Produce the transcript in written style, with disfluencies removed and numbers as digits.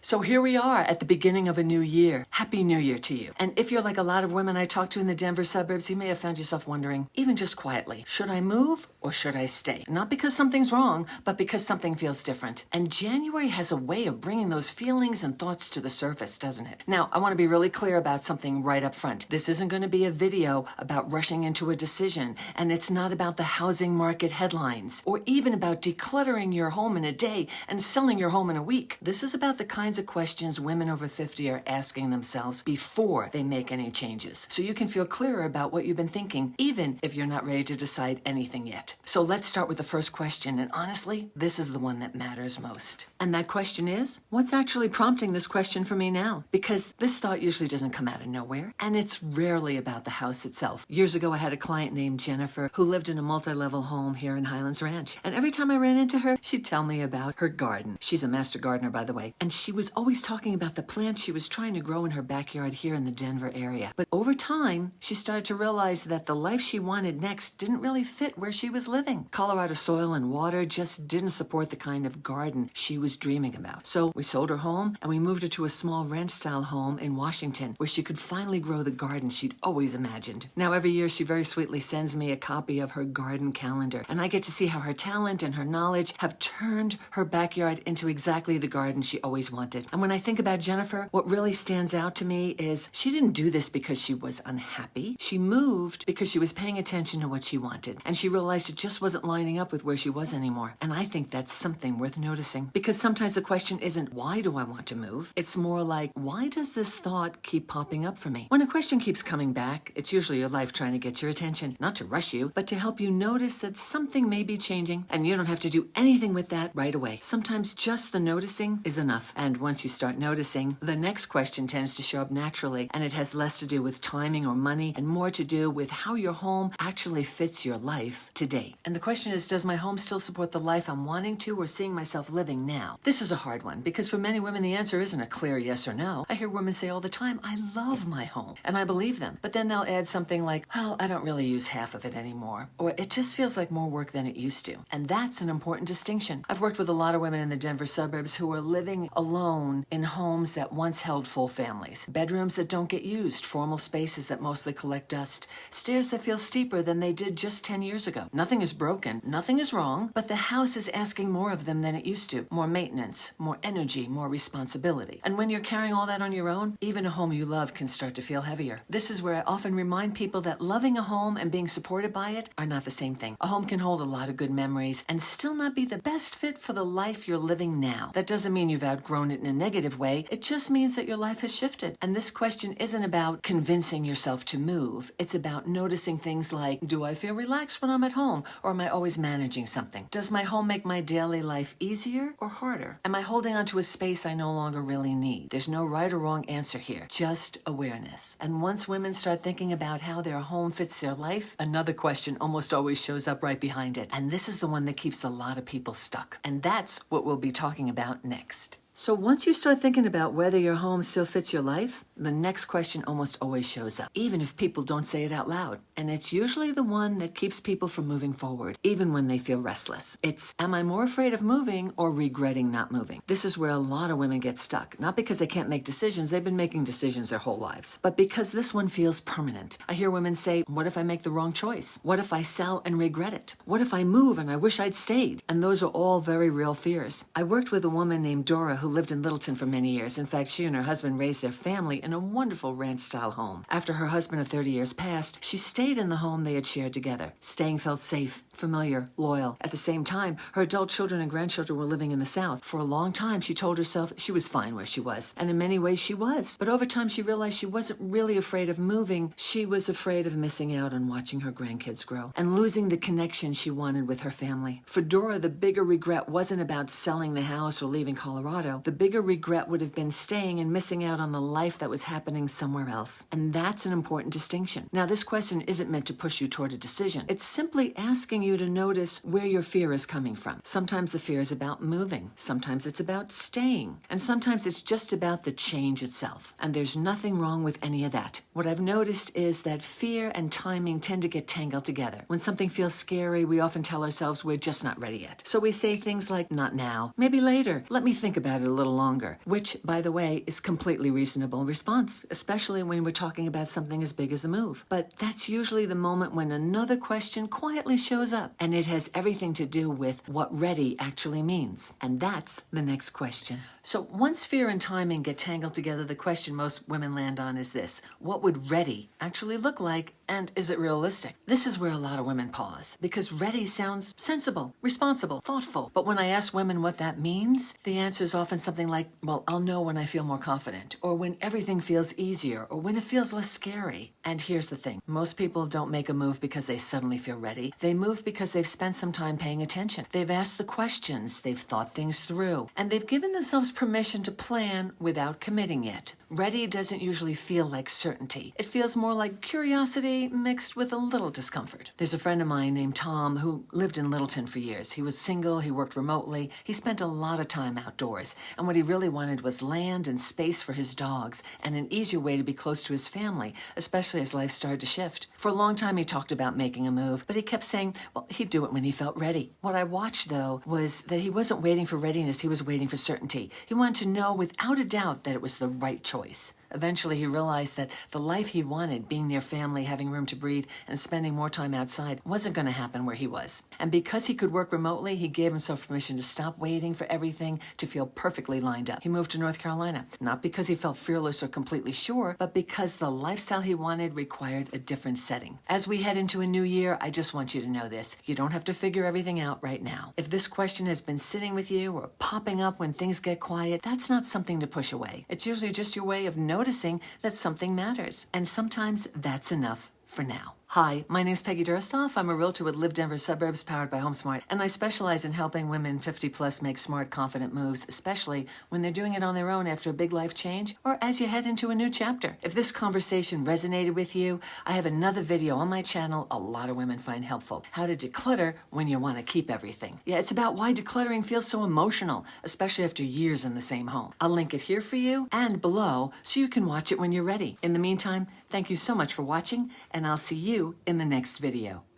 So here we are at the beginning of a new year. Happy New Year to you. And if you're like a lot of women I talk to in the Denver suburbs, you may have found yourself wondering, even just quietly, should I move or should I stay? Not because something's wrong, but because something feels different. And January has a way of bringing those feelings and thoughts to the surface, doesn't it? Now, I want to be really clear about something right up front. This isn't going to be a video about rushing into a decision, and it's not about the housing market headlines, or even about decluttering your home in a day and selling your home in a week. This is about the kinds of questions women over 50 are asking themselves before they make any changes, so you can feel clearer about what you've been thinking, even if you're not ready to decide anything yet. So let's start with the first question, and honestly, this is the one that matters most. And that question is, what's actually prompting this question for me now? Because this thought usually doesn't come out of nowhere, and it's rarely about the house itself. Years ago, I had a client named Jennifer who lived in a multi-level home here in Highlands Ranch, and every time I ran into her, she'd tell me about her garden. She's a master gardener, by the way, and she was always talking about the plants she was trying to grow in her backyard here in the Denver area. But over time, she started to realize that the life she wanted next didn't really fit where she was living. Colorado soil and water just didn't support the kind of garden she was dreaming about. So we sold her home and we moved her to a small ranch-style home in Washington where she could finally grow the garden she'd always imagined. Now every year she very sweetly sends me a copy of her garden calendar, and I get to see how her talent and her knowledge have turned her backyard into exactly the garden she always wanted. And when I think about Jennifer, what really stands out to me is she didn't do this because she was unhappy. She moved because she was paying attention to what she wanted, and she realized it just wasn't lining up with where she was anymore. And I think that's something worth noticing, because sometimes the question isn't, why do I want to move? It's more like, why does this thought keep popping up for me? When a question keeps coming back, it's usually your life trying to get your attention, not to rush you, but to help you notice that something may be changing, and you don't have to do anything with that right away. Sometimes just the noticing is enough. And once you start noticing, the next question tends to show up naturally, and it has less to do with timing or money and more to do with how your home actually fits your life today. And the question is, does my home still support the life I'm wanting to or seeing myself living now? This is a hard one, because for many women the answer isn't a clear yes or no. I hear women say all the time, I love my home, and I believe them. But then they'll add something like, well, I don't really use half of it anymore, or it just feels like more work than it used to. And that's an important distinction. I've worked with a lot of women in the Denver suburbs who are living alone in homes that once held full families, bedrooms that don't get used, formal spaces that mostly collect dust, stairs that feel steeper than they did just 10 years ago. Nothing is broken, nothing is wrong, but the house is asking more of them than it used to. More maintenance, more energy, more responsibility. And when you're carrying all that on your own, even a home you love can start to feel heavier. This is where I often remind people that loving a home and being supported by it are not the same thing. A home can hold a lot of good memories and still not be the best fit for the life you're living now. That doesn't mean you've outgrown it in a negative way. It just means that your life has shifted. And this question isn't about convincing yourself to move. It's about noticing things like, do I feel relaxed when I'm at home, or am I always managing something? Does my home make my daily life easier or harder? Am I holding on to a space I no longer really need? There's no right or wrong answer here, just awareness. And once women start thinking about how their home fits their life, another question almost always shows up right behind it. And this is the one that keeps a lot of people stuck. And that's what we'll be talking about next. So once you start thinking about whether your home still fits your life, the next question almost always shows up, even if people don't say it out loud. And it's usually the one that keeps people from moving forward, even when they feel restless. It's, am I more afraid of moving or regretting not moving? This is where a lot of women get stuck, not because they can't make decisions, they've been making decisions their whole lives, but because this one feels permanent. I hear women say, what if I make the wrong choice? What if I sell and regret it? What if I move and I wish I'd stayed? And those are all very real fears. I worked with a woman named Dora who lived in Littleton for many years. In fact, she and her husband raised their family in a wonderful ranch-style home. After her husband of 30 years passed, she stayed in the home they had shared together. Staying felt safe, familiar, loyal. At the same time, her adult children and grandchildren were living in the South. For a long time, she told herself she was fine where she was. And in many ways, she was. But over time, she realized she wasn't really afraid of moving. She was afraid of missing out on watching her grandkids grow and losing the connection she wanted with her family. For Dora, the bigger regret wasn't about selling the house or leaving Colorado. The bigger regret would have been staying and missing out on the life that was happening somewhere else. And that's an important distinction. Now, this question isn't meant to push you toward a decision. It's simply asking you you to notice where your fear is coming from. Sometimes the fear is about moving. Sometimes it's about staying. And sometimes it's just about the change itself. And there's nothing wrong with any of that. What I've noticed is that fear and timing tend to get tangled together. When something feels scary, we often tell ourselves we're just not ready yet. So we say things like, not now, maybe later, let me think about it a little longer, which, by the way, is completely reasonable response, especially when we're talking about something as big as a move. But that's usually the moment when another question quietly shows up, and it has everything to do with what ready actually means. And that's the next question. So once fear and timing get tangled together, the question most women land on is this: what would ready actually look like, and is it realistic? This is where a lot of women pause, because ready sounds sensible, responsible, thoughtful. But when I ask women what that means, the answer is often something like, well, I'll know when I feel more confident, or when everything feels easier, or when it feels less scary. And here's the thing. Most people don't make a move because they suddenly feel ready. They move because they've spent some time paying attention. They've asked the questions, they've thought things through, and they've given themselves permission to plan without committing yet. Ready doesn't usually feel like certainty. It feels more like curiosity mixed with a little discomfort. There's a friend of mine named Tom who lived in Littleton for years. He was single, he worked remotely, he spent a lot of time outdoors, and what he really wanted was land and space for his dogs and an easier way to be close to his family, especially as life started to shift. For a long time he talked about making a move, but he kept saying, well, he'd do it when he felt ready. What I watched, though, was that he wasn't waiting for readiness, he was waiting for certainty. He wanted to know without a doubt that it was the right choice. Eventually, he realized that the life he wanted, being near family, having room to breathe, and spending more time outside, wasn't going to happen where he was. And because he could work remotely, he gave himself permission to stop waiting for everything to feel perfectly lined up. He moved to North Carolina, not because he felt fearless or completely sure, but because the lifestyle he wanted required a different setting. As we head into a new year, I just want you to know this. You don't have to figure everything out right now. If this question has been sitting with you or popping up when things get quiet, that's not something to push away. It's usually just your way of noticing that something matters. And sometimes that's enough for now. Hi, my name's Peggy Durstoff. I'm a realtor with Live Denver Suburbs powered by HomeSmart, and I specialize in helping women 50 plus make smart, confident moves, especially when they're doing it on their own after a big life change or as you head into a new chapter. If this conversation resonated with you, I have another video on my channel a lot of women find helpful: how to declutter when you want to keep everything. Yeah, it's about why decluttering feels so emotional, especially after years in the same home. I'll link it here for you and below so you can watch it when you're ready. In the meantime, thank you so much for watching, and I'll see you in the next video.